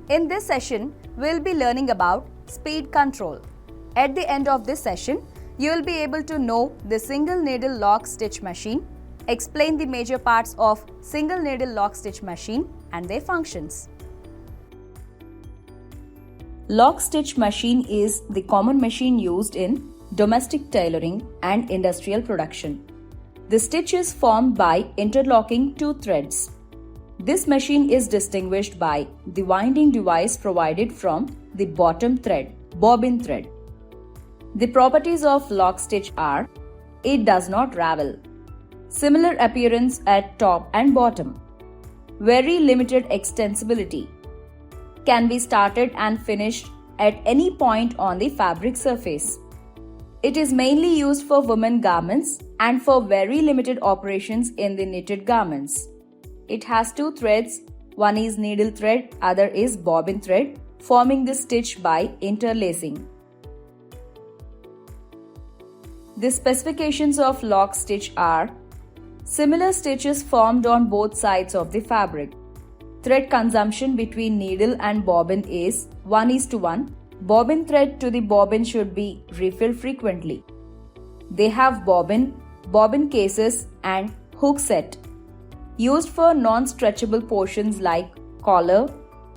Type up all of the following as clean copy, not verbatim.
In this session, we'll be learning about speed control. At the end of this session, you will be able to know the single needle lock stitch machine, explain the major parts of single needle lock stitch machine and their functions. Lock stitch machine is the common machine used in domestic tailoring and industrial production. The stitch is formed by interlocking two threads. This machine is distinguished by the winding device provided from the bottom thread, bobbin thread. The properties of lock stitch are: it does not ravel, similar appearance at top and bottom, very limited extensibility, can be started and finished at any point on the fabric surface. It is mainly used for women garments and for very limited operations in the knitted garments. It has two threads, one is needle thread, other is bobbin thread, forming the stitch by interlacing. The specifications of lock stitch are: similar stitches formed on both sides of the fabric. Thread consumption between needle and bobbin is 1:1. Bobbin thread to the bobbin should be refilled frequently. They have bobbin cases and hook set, used for non-stretchable portions like collar,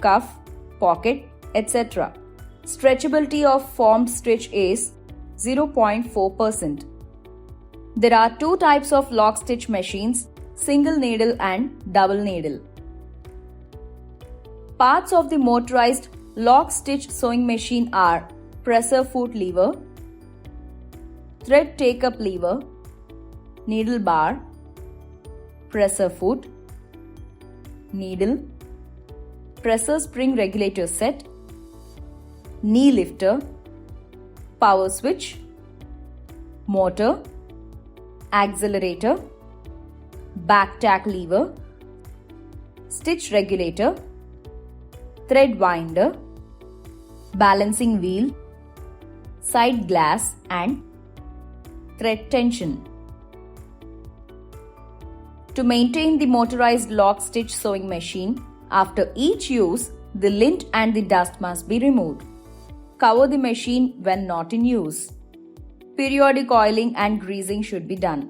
cuff, pocket, etc. Stretchability of formed stitch is 0.4%. There are two types of lock stitch machines, single needle and double needle. Parts of the motorized lock stitch sewing machine are presser foot lever, thread take-up lever, needle bar, presser foot, needle, presser spring regulator set, knee lifter, power switch, motor, accelerator, back tack lever, stitch regulator, thread winder, balancing wheel, side glass and thread tension. To maintain the motorized lock stitch sewing machine, after each use, the lint and the dust must be removed. Cover the machine when not in use. Periodic oiling and greasing should be done.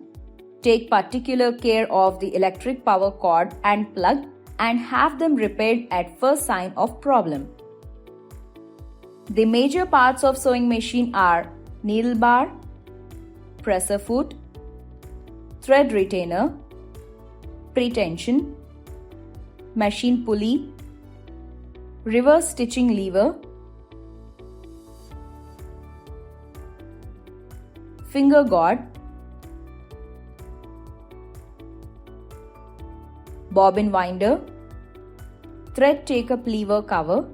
Take particular care of the electric power cord and plug and have them repaired at first sign of problem. The major parts of sewing machine are needle bar, presser foot, thread retainer, pretension, machine pulley, reverse stitching lever, finger guard, bobbin winder, thread take-up lever cover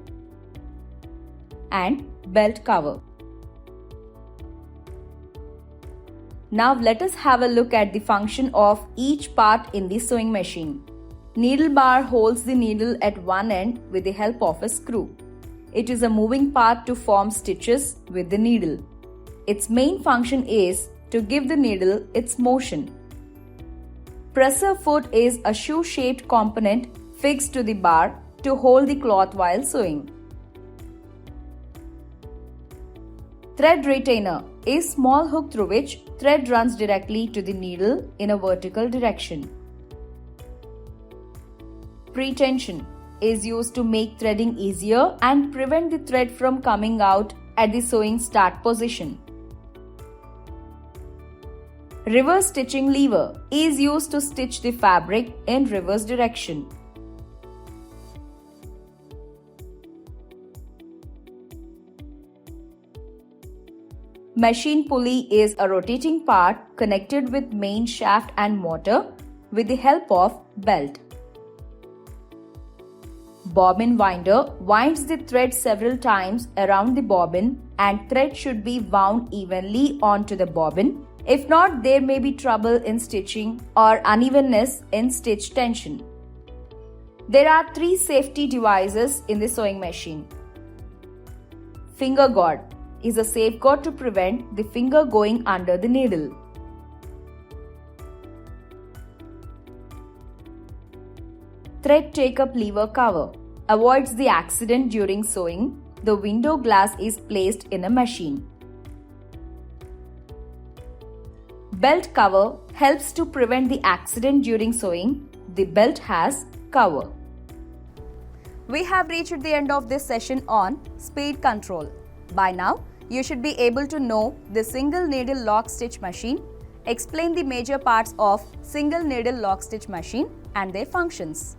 and belt cover. Now let us have a look at the function of each part in the sewing machine. Needle bar holds the needle at one end with the help of a screw. It is a moving part to form stitches with the needle. Its main function is to give the needle its motion. Presser foot is a shoe-shaped component fixed to the bar to hold the cloth while sewing. Thread retainer is small hook through which thread runs directly to the needle in a vertical direction. Pretension is used to make threading easier and prevent the thread from coming out at the sewing start position. Reverse stitching lever is used to stitch the fabric in reverse direction. Machine pulley is a rotating part connected with main shaft and motor with the help of belt. Bobbin winder winds the thread several times around the bobbin and thread should be wound evenly onto the bobbin. If not, there may be trouble in stitching or unevenness in stitch tension. There are three safety devices in the sewing machine. Finger guard is a safeguard to prevent the finger going under the needle. Thread take-up lever cover avoids the accident during sewing. The window glass is placed in a machine. Belt cover helps to prevent the accident during sewing. The belt has cover. We have reached the end of this session on speed control. By now, you should be able to know the single needle lock stitch machine, explain the major parts of single needle lock stitch machine and their functions.